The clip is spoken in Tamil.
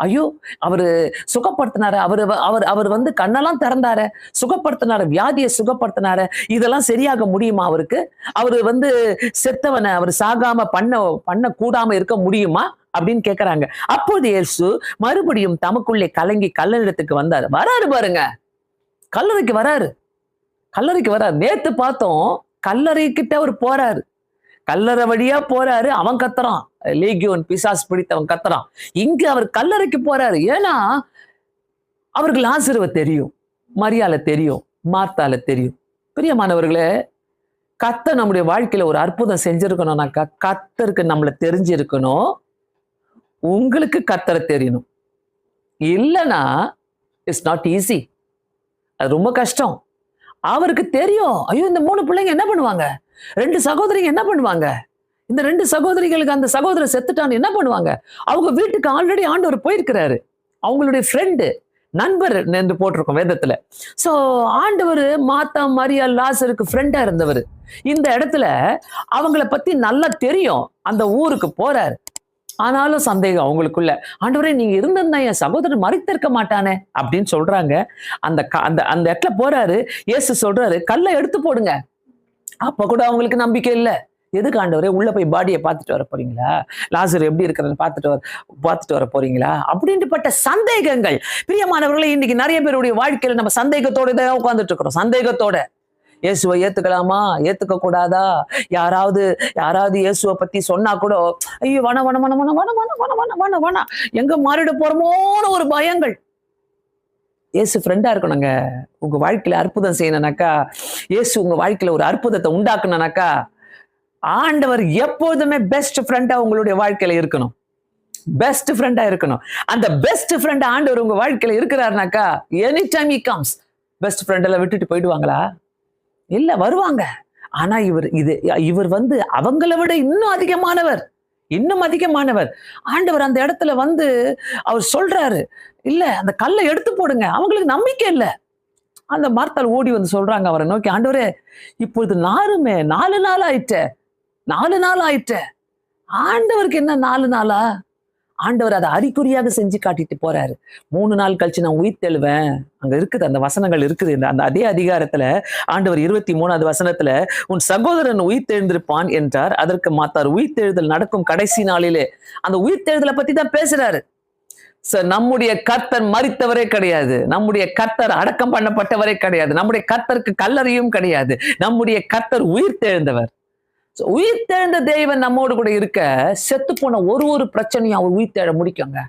ஐயோ அவரு சுகப்படுத்தினாரு, அவரு அவர் அவர் வந்து கண்ணெல்லாம் திறந்தாரு, சுகப்படுத்தினாரு, வியாதியை சுகப்படுத்தினாரு, இதெல்லாம் சரியாக முடியுமா அவருக்கு? அவரு வந்து செத்தவனை அவர் சாகாம பண்ண கூடாம இருக்க முடியுமா அப்படின்னு கேக்குறாங்க. அப்போது இயேசு மறுபடியும் தமக்குள்ளே கலங்கி கல்லறைக்கு வந்தாரு. வராரு பாருங்க, கல்லறைக்கு வராரு, கல்லறைக்கு வராரு. நேத்து பார்த்தோம், கல்லறை கிட்ட அவர் போறாரு, கல்லறை வழியா போறாரு. அவன் கத்துறான், லேகியோன் பிசாசு பிடித்தவன் கத்துறான். இங்க அவர் கல்லறைக்கு போறாரு. ஏன்னா அவருக்கு லாசருவை தெரியும், மரியாதை தெரியும், மார்த்தால தெரியும். பிரியமானவர்களே, கர்த்தர் நம்முடைய வாழ்க்கையில ஒரு அற்புதம் செஞ்சிருக்கணும்னாக்கா கர்த்தருக்கு நம்மள தெரிஞ்சிருக்கணும், உங்களுக்கு கர்த்தரை தெரியணும். இல்லைன்னா இட்ஸ் நாட் ஈஸி, அது ரொம்ப கஷ்டம். அவருக்கு தெரியும். ஐயோ இந்த 3 பிள்ளைங்க என்ன பண்ணுவாங்க, 2 சகோதரிங்க என்ன பண்ணுவாங்க, இந்த 2 சகோதரிகளுக்கு அந்த சகோதரர் செத்துட்டான்னு என்ன பண்ணுவாங்க? அவங்க வீட்டுக்கு ஆல்ரெடி ஆண்டவர் போயிருக்கிறாரு, அவங்களுடைய ஃப்ரெண்டு, நண்பர் என்று போட்டிருக்கோம் வேதத்துல. சோ ஆண்டவர் மாத்தா மரியா லாசருக்கு ஃப்ரெண்டா இருந்தவர். இந்த இடத்துல அவங்கள பத்தி நல்லா தெரியும், அந்த ஊருக்கு போறாரு. ஆனாலும் சந்தேகம் அவங்களுக்குள்ள. ஆண்டவரே நீங்க இருந்திருந்தா என் சகோதரர் மரித்திருக்க மாட்டானே அப்படின்னு சொல்றாங்க. அந்த அந்த அந்த இடத்துல போறாரு. இயேசு சொல்றாரு கல்லை எடுத்து போடுங்க. அப்ப கூட அவங்களுக்கு நம்பிக்கை இல்லை. எதுக்கு ஆண்டவரே, உள்ள போய் பாடியை பார்த்துட்டு வர போறீங்களா, லாசர் எப்படி இருக்கிறன்னு பார்த்துட்டு வர போறீங்களா அப்படின்ட்டுப்பட்ட சந்தேகங்கள். பிரியமானவர்களே, இன்னைக்கு நிறைய பேருடைய வாழ்க்கையில நம்ம சந்தேகத்தோட தான் உட்கார்ந்துட்டு இருக்கிறோம். சந்தேகத்தோட இயேசுவை ஏத்துக்கலாமா, ஏத்துக்க கூடாதா, யாராவது இயேசுவை பத்தி சொன்னா கூட ஐயோ வன வன வன வன வன வன வன வன வன வன எங்க மாறிட போறோமோன்னு ஒரு பயங்கள். இயேசு ஃப்ரெண்டா இருக்கணுங்க. உங்க வாழ்க்கையில அற்புதம் செய்யணும்னாக்கா, இயேசு உங்க வாழ்க்கையில ஒரு அற்புதத்தை உண்டாக்கணும்னாக்கா, ஆண்டவர் எப்போதுமே பெஸ்ட் ஃப்ரெண்டா உங்களுடைய வாழ்க்கையில இருக்கணும், பெஸ்ட் ஃப்ரெண்டா இருக்கணும். அந்த பெஸ்ட் ஃப்ரெண்ட் ஆண்டவர் உங்க வாழ்க்கையில இருக்கிறாருனாக்கா, any time he comes. Best friend எல்லாம் விட்டுட்டு போயிடுவாங்களா? இல்ல, வருவாங்க. ஆனா இவர் வந்து அவங்கள விட இன்னும் அதிகமானவர். ஆண்டவர் அந்த இடத்துல வந்து அவர் சொல்றாரு, இல்ல அந்த கல்லை எடுத்து போடுங்க. அவங்களுக்கு நம்பிக்கை இல்லை. அந்த மார்த்தாள் ஓடி வந்து சொல்றாங்க அவரை நோக்கி, ஆண்டவரே இப்பொழுது 4 நாள் ஆயிட்ட. ஆண்டவருக்கு என்ன 4 நாளா? ஆண்டவர் அதை அறிகுறியாக செஞ்சு காட்டிட்டு போறாரு. 3 நாள் கழிச்சு நான் உயிர் தெழுவேன். அங்க இருக்குது, அந்த வசனங்கள் இருக்குது. அந்த அதே அதிகாரத்துல ஆண்டவர் 23வது வசனத்துல உன் சகோதரன் உயிர் தெழுந்திருப்பான் என்றார். அதற்கு மாத்தார், உயிர் தெழுதல் நடக்கும் கடைசி நாளிலே. அந்த உயிர் தெழுதலை பத்தி தான் பேசுறாரு. நம்முடைய கர்த்தர் மரித்தவரே கிடையாது, நம்முடைய கர்த்தர் அடக்கம் பண்ணப்பட்டவரே கிடையாது, நம்முடைய கர்த்தருக்கு கல்லறையும் கிடையாது. நம்முடைய கர்த்தர் உயிர் தெழுந்தவர். உயிர் தெழுந்த தேவன் நம்மோடு கூட இருக்க, செத்து போன ஒரு பிரச்சனையும் அவர் உயிர் தேட முடிக்குங்க.